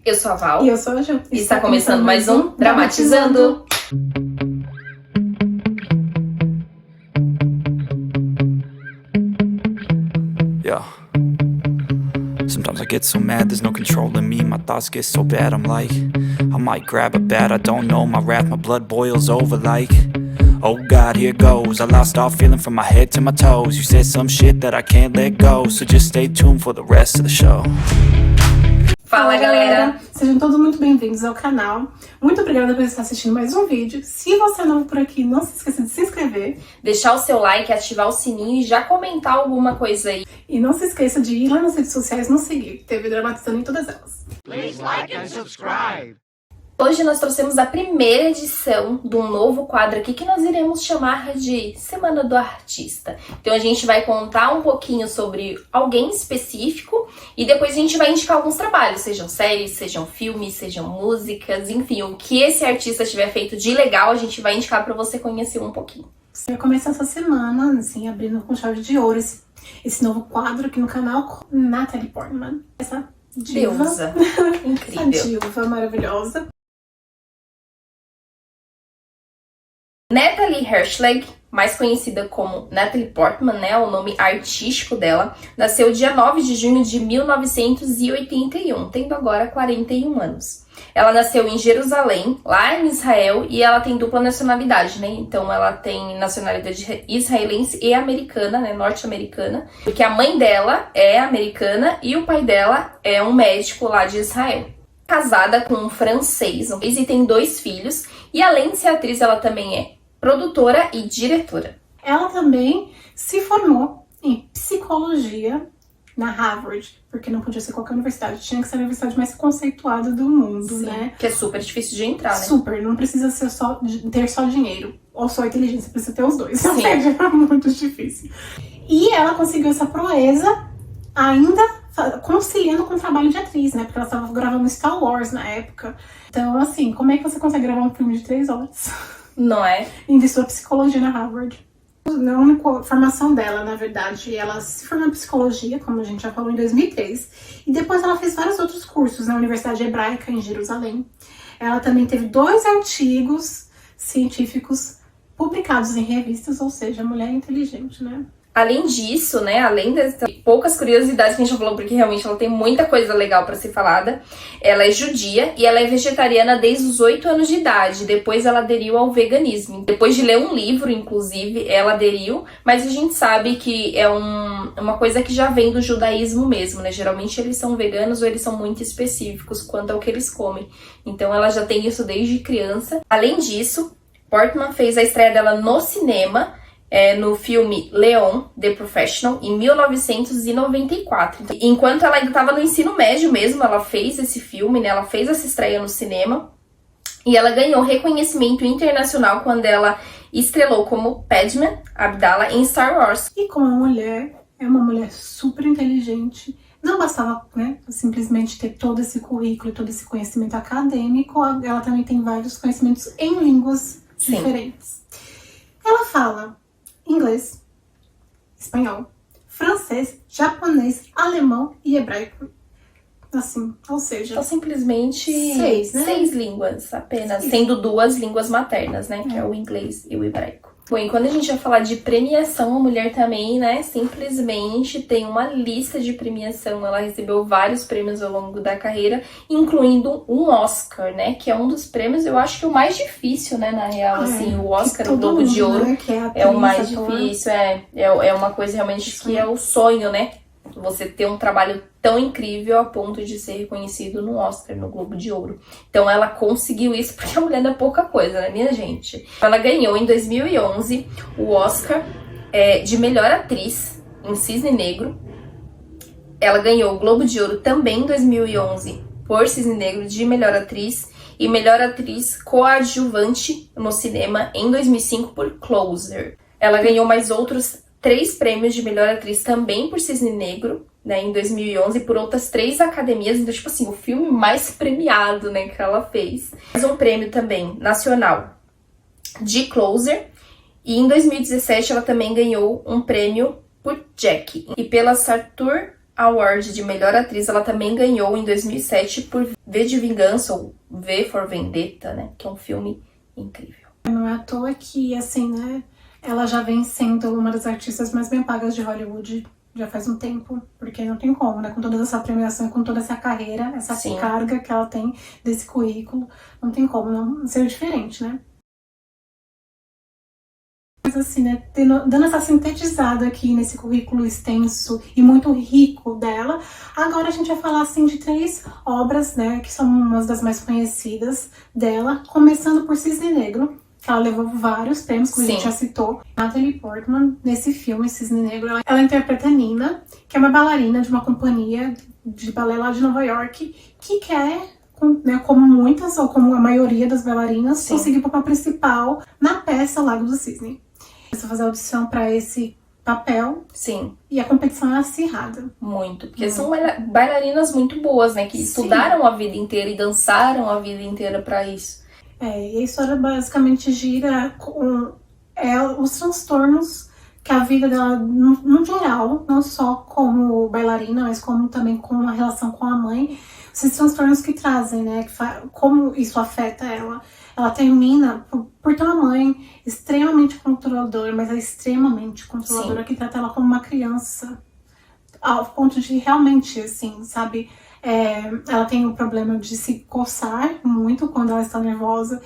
Eu sou a Val. E eu sou a Ju. E está começando mais um Dramatizando. Yeah. Sometimes I get so mad, there's no controlling me. My thoughts get so bad, I'm like, I might grab a bat, I don't know. My wrath, my blood boils over like, oh God, here goes. I lost all feeling from my head to my toes. You said some shit that I can't let go, so just stay tuned for the rest of the show. Fala, galera! Sejam todos muito bem-vindos ao canal. Muito obrigada por estar assistindo mais um vídeo. Se você é novo por aqui, não se esqueça de se inscrever. Deixar o seu like, ativar o sininho e já comentar alguma coisa aí. E não se esqueça de ir lá nas redes sociais e nos seguir. TV Dramatizando em todas elas. Please like and subscribe. Hoje nós trouxemos a primeira edição de um novo quadro aqui que nós iremos chamar de Semana do Artista. Então a gente vai contar um pouquinho sobre alguém específico e depois a gente vai indicar alguns trabalhos, sejam séries, sejam filmes, sejam músicas, enfim, o que esse artista tiver feito de legal a gente vai indicar para você conhecer um pouquinho. Eu comecei essa semana, assim, abrindo com chave de ouro esse novo quadro aqui no canal com Natalie Portman. Essa diva. Deusa. Incrível. Essa diva maravilhosa. Natalie Hershleg, mais conhecida como Natalie Portman, né, o nome artístico dela, nasceu dia 9 de junho de 1981, tendo agora 41 anos. Ela nasceu em Jerusalém, lá em Israel, e ela tem dupla nacionalidade, né? Então ela tem nacionalidade israelense e americana, né, norte-americana, porque a mãe dela é americana e o pai dela é um médico lá de Israel. Casada com um francês e tem 2 filhos, e além de ser atriz, ela também é produtora e diretora. Ela também se formou em psicologia na Harvard, porque não podia ser qualquer universidade, tinha que ser a universidade mais conceituada do mundo, Sim, né? que é super difícil de entrar, né? Super, não precisa ser ter só dinheiro ou só inteligência, precisa ter os dois. Sim. Ou seja, é muito difícil. E ela conseguiu essa proeza ainda conciliando com o trabalho de atriz, né? Porque ela estava gravando Star Wars na época. Então, assim, como é que você consegue gravar um filme de 3 horas? Não é? Investiu a psicologia na Harvard. Na única formação dela, na verdade, ela se formou em psicologia, como a gente já falou, em 2003. E depois ela fez vários outros cursos na Universidade Hebraica, em Jerusalém. Ela também teve 2 artigos científicos publicados em revistas, ou seja, mulher inteligente, né? Além disso, né, além dessas poucas curiosidades que a gente já falou, porque realmente ela tem muita coisa legal pra ser falada, ela é judia e ela é vegetariana desde os 8 anos de idade. Depois ela aderiu ao veganismo. Depois de ler um livro, inclusive, ela aderiu, mas a gente sabe que é uma coisa que já vem do judaísmo mesmo, né? Geralmente eles são veganos ou eles são muito específicos quanto ao que eles comem. Então ela já tem isso desde criança. Além disso, Portman fez a estreia dela no cinema, no filme Leon, The Professional, em 1994. Enquanto ela ainda estava no ensino médio mesmo, ela fez esse filme, né? Ela fez essa estreia no cinema. E ela ganhou reconhecimento internacional quando ela estrelou como Padmé Amidala em Star Wars. E como é uma mulher super inteligente. Não bastava, né, simplesmente ter todo esse currículo, todo esse conhecimento acadêmico, ela também tem vários conhecimentos em línguas diferentes. Ela fala inglês, espanhol, francês, japonês, alemão e hebraico. Assim, ou seja... Então, simplesmente 6, né? 6 línguas apenas, sendo 2 línguas maternas, né? Que é o inglês e o hebraico. Bom, e quando a gente vai falar de premiação, a mulher também, né, simplesmente tem uma lista de premiação. Ela recebeu vários prêmios ao longo da carreira, incluindo um Oscar, né, que é um dos prêmios, eu acho que o mais difícil, né, na real, assim, o Oscar, o Globo de Ouro, né, é o mais difícil, é uma coisa realmente que é o sonho, né, você ter um trabalho tão incrível a ponto de ser reconhecido no Oscar, no Globo de Ouro. Então ela conseguiu isso, porque a mulher não é pouca coisa, né, minha gente? Ela ganhou em 2011 o Oscar de melhor atriz em Cisne Negro. Ela ganhou o Globo de Ouro também em 2011 por Cisne Negro de melhor atriz e melhor atriz coadjuvante no cinema em 2005 por Closer. Ela ganhou mais outros 3 prêmios de melhor atriz também por Cisne Negro, né, em 2011, por outras 3 academias. Então, tipo assim, o filme mais premiado, né, que ela fez. Mais um prêmio também nacional de Closer. E em 2017 ela também ganhou um prêmio por Jack. E pela Saturn Award de melhor atriz, ela também ganhou em 2007 por V de Vingança, ou V for Vendetta, né? Que é um filme incrível. Não é à toa que, assim, né? Ela já vem sendo uma das artistas mais bem pagas de Hollywood já faz um tempo, porque não tem como, né? Com toda essa premiação, com toda essa carreira, essa Sim. carga que ela tem desse currículo, não tem como não ser diferente, né? Mas assim, né? Dando essa sintetizada aqui nesse currículo extenso e muito rico dela, agora a gente vai falar, assim, de 3 obras, né? Que são umas das mais conhecidas dela, começando por Cisne Negro, que ela levou vários prêmios, como a gente já citou. Natalie Portman, nesse filme, Cisne Negro, ela interpreta a Nina, que é uma bailarina de uma companhia de balé lá de Nova York, que quer, né, como muitas, ou como a maioria das bailarinas, conseguir o papel principal na peça Lago do Cisne. Precisa fazer audição para esse papel. Sim. E a competição é acirrada. Muito. Porque são bailarinas muito boas, né? Que estudaram a vida inteira e dançaram a vida inteira para isso. E a história basicamente gira com os transtornos que a vida dela, no geral, não só como bailarina, mas como também com a relação com a mãe, esses transtornos que trazem, né? Como isso afeta ela. Ela termina por ter uma mãe extremamente controladora, mas é extremamente controladora, que trata ela como uma criança, ao ponto de realmente, assim, sabe? Ela tem o problema de se coçar muito quando ela está nervosa.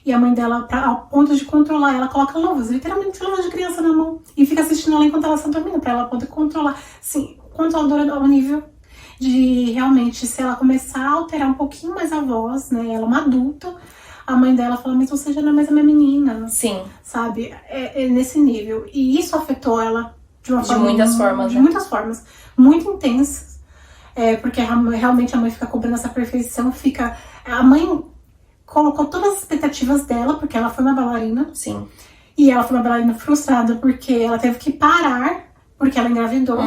E a mãe dela, ao ponto de controlar, ela coloca luvas, literalmente luvas de criança na mão. E fica assistindo ela enquanto ela está dormindo, pra ela poder controlar. Assim, controladora ao nível de realmente, se ela começar a alterar um pouquinho mais a voz, né? Ela é uma adulta, a mãe dela fala, mas você já não é mais a minha menina. Sim. Sabe? É nesse nível. E isso afetou ela de uma forma... muitas formas, de muitas formas. Muito intensas. Porque realmente a mãe fica cobrando essa perfeição, a mãe colocou todas as expectativas dela, porque ela foi uma bailarina. Sim. E ela foi uma bailarina frustrada, porque ela teve que parar, porque ela engravidou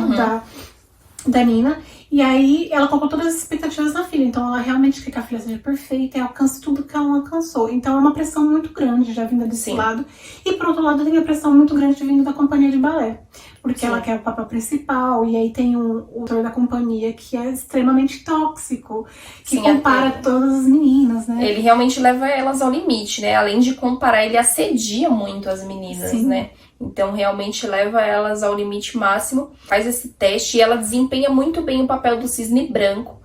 da Nina. E aí ela colocou todas as expectativas na filha. Então ela realmente quer que a filha seja perfeita e alcance tudo que ela não alcançou. Então é uma pressão muito grande já vinda desse lado. E por outro lado tem a pressão muito grande vindo da companhia de balé. Porque ela quer o papel principal. E aí tem o autor da companhia que é extremamente tóxico. Que compara todas as meninas, né? Ele realmente leva elas ao limite, né? Além de comparar, ele assedia muito as meninas, né? Então, realmente leva elas ao limite máximo, faz esse teste e ela desempenha muito bem o papel do cisne branco.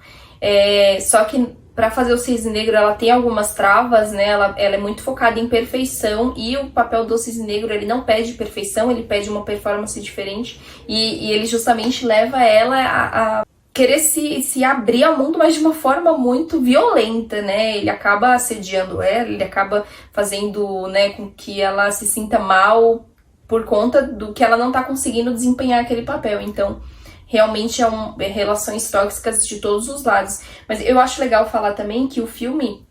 Só que para fazer o cisne negro, ela tem algumas travas, né? Ela é muito focada em perfeição e o papel do cisne negro, ele não pede perfeição, ele pede uma performance diferente. E ele justamente leva ela a querer se abrir ao mundo, mas de uma forma muito violenta, né? Ele acaba assediando ela, ele acaba fazendo, né, com que ela se sinta mal por conta do que ela não tá conseguindo desempenhar aquele papel. Então, realmente relações tóxicas de todos os lados. Mas eu acho legal falar também que o filme,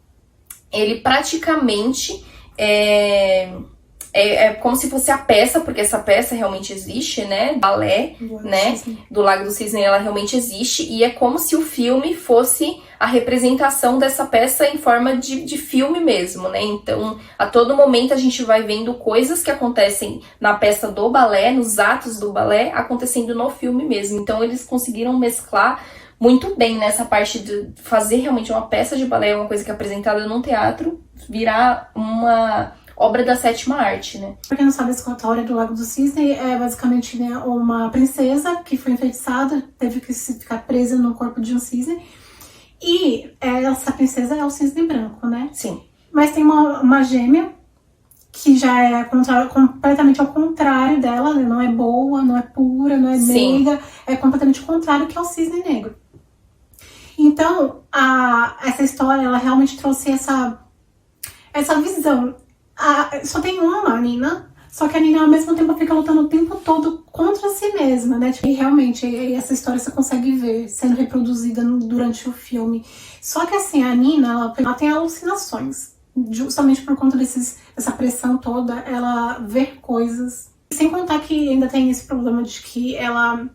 ele praticamente é como se fosse a peça, porque essa peça realmente existe, né? Balé, né? Do Lago do Cisne, ela realmente existe. E é como se o filme fosse a representação dessa peça em forma de filme mesmo, né? Então, a todo momento a gente vai vendo coisas que acontecem na peça do balé, nos atos do balé, acontecendo no filme mesmo. Então, eles conseguiram mesclar muito bem nessa parte de fazer realmente uma peça de balé, uma coisa que é apresentada num teatro, virar uma obra da sétima arte, né? Pra quem não sabe, a escultura do Lago do Cisne é basicamente, né, uma princesa que foi enfeitiçada, teve que ficar presa no corpo de um cisne. E essa princesa é o cisne branco, né? Sim. Mas tem uma gêmea que já é completamente ao contrário dela, né? Não é boa, não é pura, não é meiga, é completamente o contrário, que é o cisne negro. Então, essa história, ela realmente trouxe essa visão. Só tem uma Nina, só que a Nina ao mesmo tempo fica lutando o tempo todo contra si mesma, né? E realmente, essa história você consegue ver sendo reproduzida durante o filme. Só que assim, a Nina, ela tem alucinações. Justamente por conta dessa pressão toda, ela vê coisas. Sem contar que ainda tem esse problema de que ela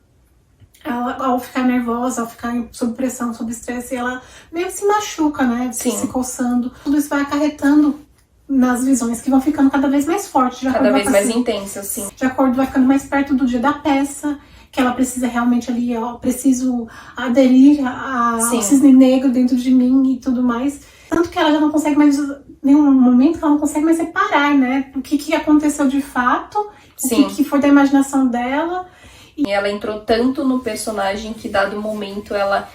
ao ficar nervosa, ao ficar sob pressão, sob estresse, ela meio que se machuca, né? Sim. Se coçando. Tudo isso vai acarretando nas visões, que vão ficando cada vez mais fortes. Cada vez mais intensas, sim. De acordo, vai ficando mais perto do dia da peça. que ela precisa realmente ali, ó, preciso aderir ao Sim. cisne negro dentro de mim e tudo mais. Tanto que ela já não consegue mais, nenhum momento que ela não consegue mais separar, né? O que aconteceu de fato, Sim. o que foi da imaginação dela. E ela entrou tanto no personagem que, dado momento, ela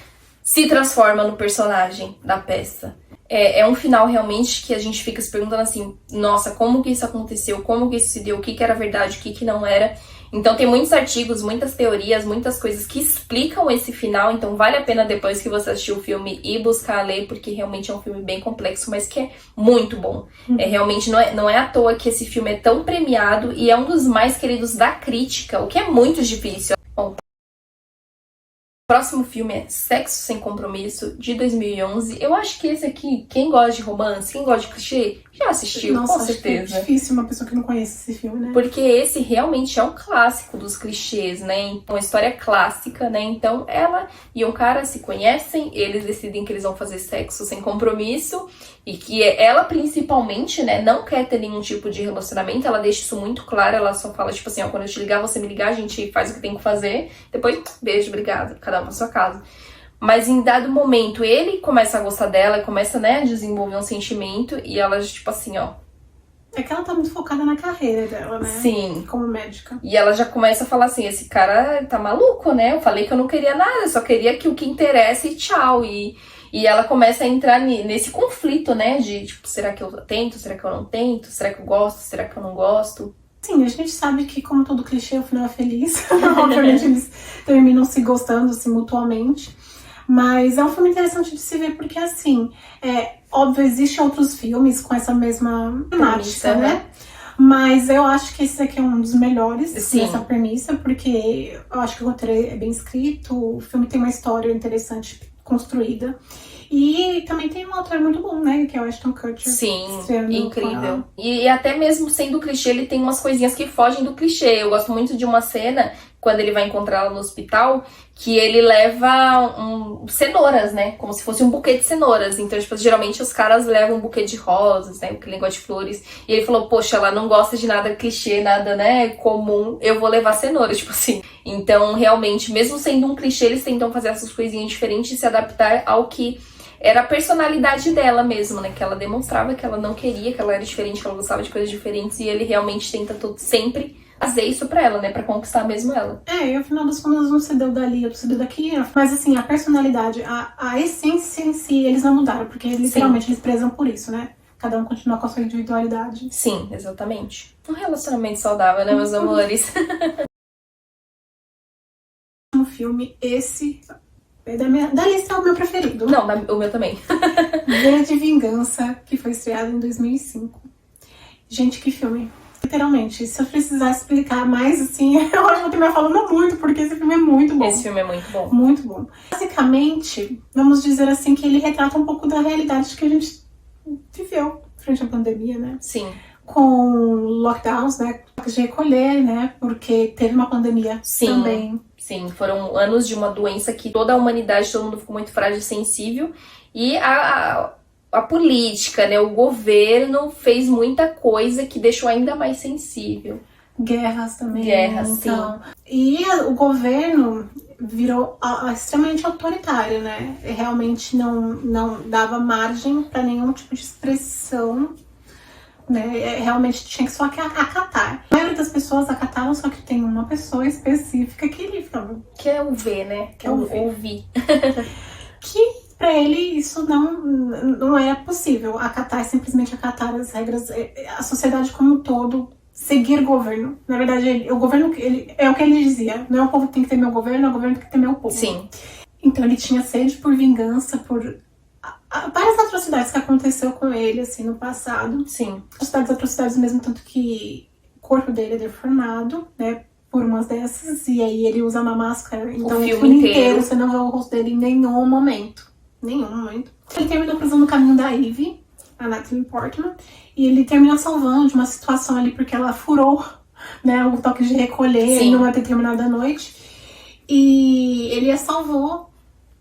se transforma no personagem da peça. É um final realmente que a gente fica se perguntando assim, nossa, como que isso aconteceu? Como que isso se deu? O que era verdade? O que não era? Então tem muitos artigos, muitas teorias, muitas coisas que explicam esse final. Então vale a pena depois que você assistir o filme ir buscar ler, porque realmente é um filme bem complexo, mas que é muito bom. Realmente não é à toa que esse filme é tão premiado e é um dos mais queridos da crítica, o que é muito difícil. Bom, o próximo filme é Sexo Sem Compromisso, de 2011. Eu acho que esse aqui, quem gosta de romance, quem gosta de clichê, já assistiu, Nossa, com acho que certeza. é difícil uma pessoa que não conhece esse filme, né? Porque esse realmente é um clássico dos clichês, né? Então, uma história clássica, né? Então, ela e um cara se conhecem, eles decidem que eles vão fazer sexo sem compromisso e que ela, principalmente, né, não quer ter nenhum tipo de relacionamento. Ela deixa isso muito claro, ela só fala, tipo assim, ó, quando eu te ligar, você me ligar, a gente faz o que tem que fazer. Depois, beijo, obrigada, cada um na sua casa. Mas em dado momento, ele começa a gostar dela, começa, né, a desenvolver um sentimento e ela, tipo assim, ó, É que ela tá muito focada na carreira dela, né? sim. Como médica. E ela já começa a falar assim, esse cara tá maluco, né? Eu falei que eu não queria nada, eu só queria que o que interessa e tchau. E ela começa a entrar nesse conflito, né? De, tipo, será que eu tento? Será que eu não tento? Será que eu gosto? Será que eu não gosto? Sim, a gente sabe que, como todo clichê, o final é feliz. Obviamente, eles terminam se gostando, assim, mutuamente. Mas é um filme interessante de se ver porque, assim, óbvio, existem outros filmes com essa mesma temática, né? Mas eu acho que esse aqui é um dos melhores dessa premissa, porque eu acho que o roteiro é bem escrito, o filme tem uma história interessante construída. E também tem um autor muito bom, né? Que é o Ashton Kutcher. Sim, incrível. E até mesmo sendo clichê, ele tem umas coisinhas que fogem do clichê. Eu gosto muito de uma cena, quando ele vai encontrá-la no hospital, que ele leva cenouras, né? Como se fosse um buquê de cenouras. Então, tipo, geralmente os caras levam um buquê de rosas, né? Aquele negócio de flores. E ele falou, poxa, ela não gosta de nada clichê, nada, né, comum. Eu vou levar cenouras, tipo assim. Então, realmente, mesmo sendo um clichê, eles tentam fazer essas coisinhas diferentes e se adaptar ao que era a personalidade dela mesmo, né? Que ela demonstrava que ela não queria, que ela era diferente, que ela gostava de coisas diferentes. E ele realmente tenta sempre fazer isso pra ela, né? Pra conquistar mesmo ela. E ao final das contas não se deu dali, outro se deu daqui. Mas assim, a personalidade, a essência em si, eles não mudaram. Porque literalmente eles prezam por isso, né? Cada um continua com a sua individualidade. Sim, exatamente. Um relacionamento saudável, né, meus amores? No filme, esse... Da lista é o meu preferido. Não, o meu também. V de Vingança, que foi estreado em 2005. Gente, que filme. Literalmente, se eu precisar explicar mais, assim, eu acho que vou terminar falando muito, porque esse filme é muito bom. Esse filme é muito bom. Muito bom. Basicamente, vamos dizer assim, que ele retrata um pouco da realidade que a gente viveu frente à pandemia, né? Sim. Com lockdowns, né? De recolher, né? Porque teve uma pandemia também. Sim, foram anos de uma doença que toda a humanidade, todo mundo ficou muito frágil e sensível. E a política, né, o governo fez muita coisa que deixou ainda mais sensível. Guerras também. Guerras, então. Sim. E o governo virou extremamente autoritário, né? Realmente não dava margem para nenhum tipo de expressão, né? Realmente tinha que só acatar. A maioria das pessoas acatavam, só que tem uma pessoa específica que ele falava. Que é o V, né? Que é o ouvir. Que pra ele isso não é possível. Acatar é simplesmente acatar as regras, a sociedade como um todo, seguir o governo. Na verdade, o governo é o que ele dizia. Não é o povo que tem que ter meu governo, é o governo que tem que ter meu povo. Sim. Então ele tinha sede por vingança, por várias atrocidades que aconteceu com ele, assim, no passado. Sim. Atrocidades mesmo, tanto que o corpo dele é deformado, né? Por umas dessas, e aí ele usa uma máscara. Então o filme inteiro você não vê o rosto dele em nenhum momento. Nenhum momento. Ele terminou cruzando o caminho da Ivy, a Natalie Portman, e ele termina salvando de uma situação ali, porque ela furou, né, o toque de recolher em uma determinada noite. E ele a salvou.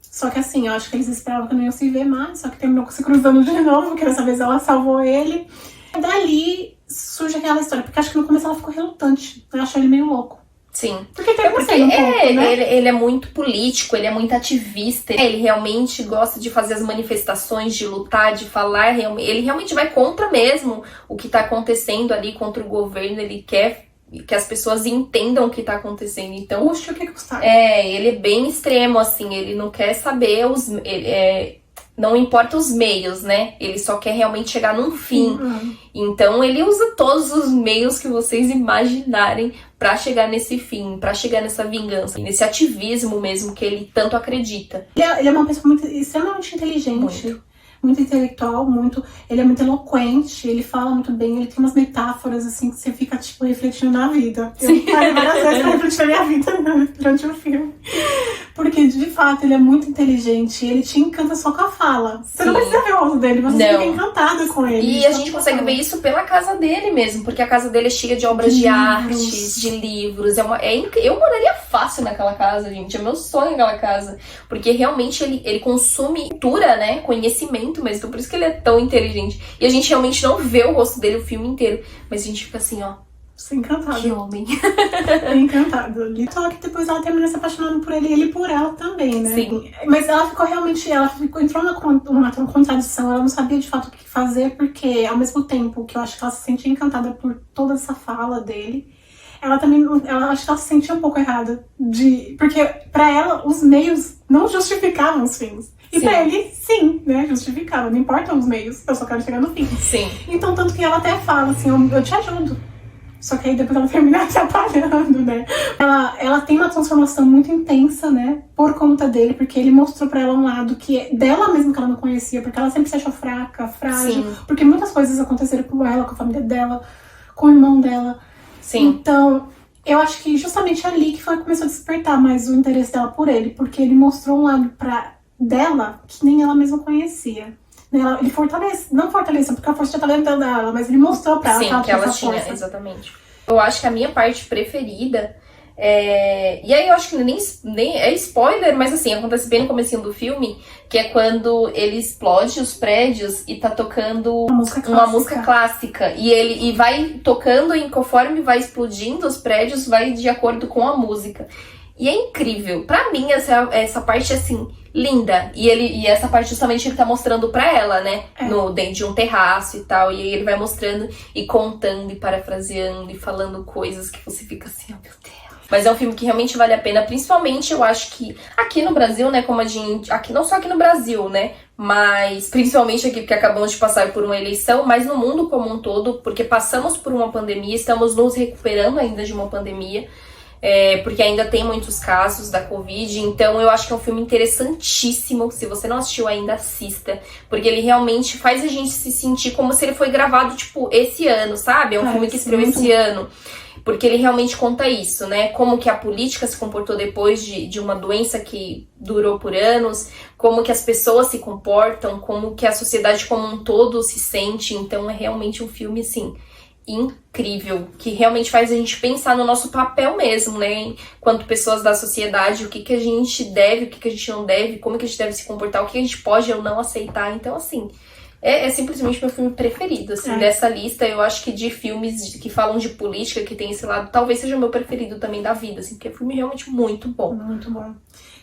Só que assim, eu acho que eles esperavam que não iam se ver mais, só que terminou se cruzando de novo, porque dessa vez ela salvou ele. E dali surge aquela história, porque acho que no começo ela ficou relutante, eu achei ele meio louco. Sim. Porque tem Porque um pouco, né? ele é muito político, ele é muito ativista, ele realmente gosta de fazer as manifestações, de lutar, de falar, ele realmente vai contra mesmo o que tá acontecendo ali, contra o governo, ele quer que as pessoas entendam o que tá acontecendo, então... Puxa, o que custar? ele é bem extremo, assim, ele não quer saber não importa os meios, né? Ele só quer realmente chegar num fim. Então ele usa todos os meios que vocês imaginarem pra chegar nesse fim, pra chegar nessa vingança, nesse ativismo mesmo que ele tanto acredita. Ele é uma pessoa extremamente inteligente. Muito intelectual, ele é muito eloquente, ele fala muito bem, ele tem umas metáforas assim que você fica, tipo, refletindo na vida. Eu parei várias vezes pra refletir na minha vida, né, durante o filme. Porque, de fato, ele é muito inteligente, ele te encanta só com a fala. Você não precisa ver o rosto dele, você fica encantada com ele. E a gente consegue ver isso pela casa dele mesmo, porque a casa dele é cheia de obras de artes, de livros. Eu moraria fácil naquela casa, gente. É meu sonho aquela casa. Porque realmente ele consome cultura, né? Conhecimento mesmo. Então por isso que ele é tão inteligente. E a gente realmente não vê o rosto dele o filme inteiro. Mas a gente fica assim, ó. Você é encantado. Que homem. Encantado. Só que depois ela termina se apaixonando por ele e ele por ela também, né? Sim. Mas ela ficou realmente, entrou numa contradição, ela não sabia de fato o que fazer, porque ao mesmo tempo que eu acho que ela se sentia encantada por toda essa fala dele, ela também, acho que ela se sentia um pouco errada, porque pra ela os meios não justificavam os fins. E pra ele, sim, né, justificava, não importam os meios, eu só quero chegar no fim. Sim. Então, tanto que ela até fala assim, eu te ajudo. Só que aí depois ela termina atrapalhando, né? Ela tem uma transformação muito intensa, né? Por conta dele, porque ele mostrou pra ela um lado que é dela mesma que ela não conhecia, porque ela sempre se achou fraca, frágil. Sim. Porque muitas coisas aconteceram com ela, com a família dela, com o irmão dela. Sim. Então, eu acho que justamente ali que começou a despertar mais o interesse dela por ele, porque ele mostrou um lado dela que nem ela mesma conhecia. Ele não fortaleceu, porque a força já tá dentro dela, mas ele mostrou pra ela que ela tinha, força. Exatamente. Eu acho que a minha parte preferida e aí eu acho que nem é spoiler, mas assim, acontece bem no comecinho do filme, que é quando ele explode os prédios e tá tocando uma música clássica. E vai tocando e conforme vai explodindo os prédios, vai de acordo com a música. E é incrível. Pra mim, essa parte, assim, linda. E essa parte justamente ele tá mostrando pra ela, né? Dentro de um terraço e tal. E aí ele vai mostrando e contando e parafraseando e falando coisas que você fica assim, oh meu Deus. Mas é um filme que realmente vale a pena, principalmente eu acho que aqui no Brasil, né, como a gente... não só aqui no Brasil, né, mas principalmente aqui porque acabamos de passar por uma eleição, mas no mundo como um todo, porque passamos por uma pandemia, estamos nos recuperando ainda de uma pandemia, porque ainda tem muitos casos da Covid, então eu acho que é um filme interessantíssimo. Se você não assistiu ainda, assista, porque ele realmente faz a gente se sentir como se ele foi gravado, tipo, esse ano, sabe? É um filme que estreou esse ano. Porque ele realmente conta isso, né? Como que a política se comportou depois de uma doença que durou por anos, como que as pessoas se comportam, como que a sociedade como um todo se sente. Então é realmente um filme, assim, incrível, que realmente faz a gente pensar no nosso papel mesmo, né? Enquanto pessoas da sociedade, o que a gente deve, o que a gente não deve, como que a gente deve se comportar, o que a gente pode ou não aceitar. Então, assim... É simplesmente meu filme preferido, assim, dessa lista. Eu acho que de filmes que falam de política, que tem esse lado, talvez seja o meu preferido também da vida, assim, porque é um filme realmente muito bom. Muito bom.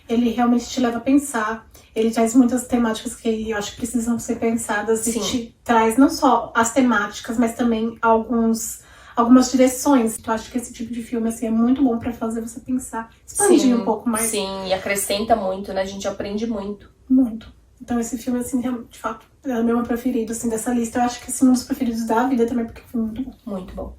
Ele realmente te leva a pensar. Ele traz muitas temáticas que eu acho que precisam ser pensadas. Sim. E te traz não só as temáticas, mas também algumas direções. Eu acho que esse tipo de filme, assim, é muito bom pra fazer você pensar, expandir um pouco mais. Sim, e acrescenta muito, né? A gente aprende muito. Muito. Então esse filme, assim, de fato, é o meu preferido, assim, dessa lista. Eu acho que, assim, um dos preferidos da vida também, porque foi muito bom. Muito bom.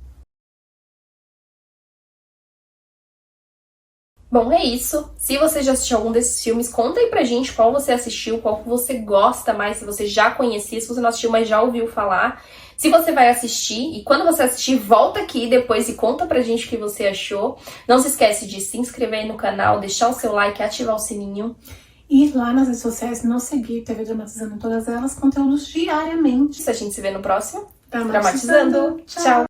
Bom, é isso. Se você já assistiu algum desses filmes, conta aí pra gente qual você assistiu, qual que você gosta mais, se você já conhecia, se você não assistiu, mas já ouviu falar. Se você vai assistir, e quando você assistir, volta aqui depois e conta pra gente o que você achou. Não se esquece de se inscrever aí no canal, deixar o seu like, ativar o sininho. E lá nas redes sociais, não seguir TV Dramatizando em todas elas, conteúdos diariamente. A gente se vê no próximo. Dramatizando. Tchau!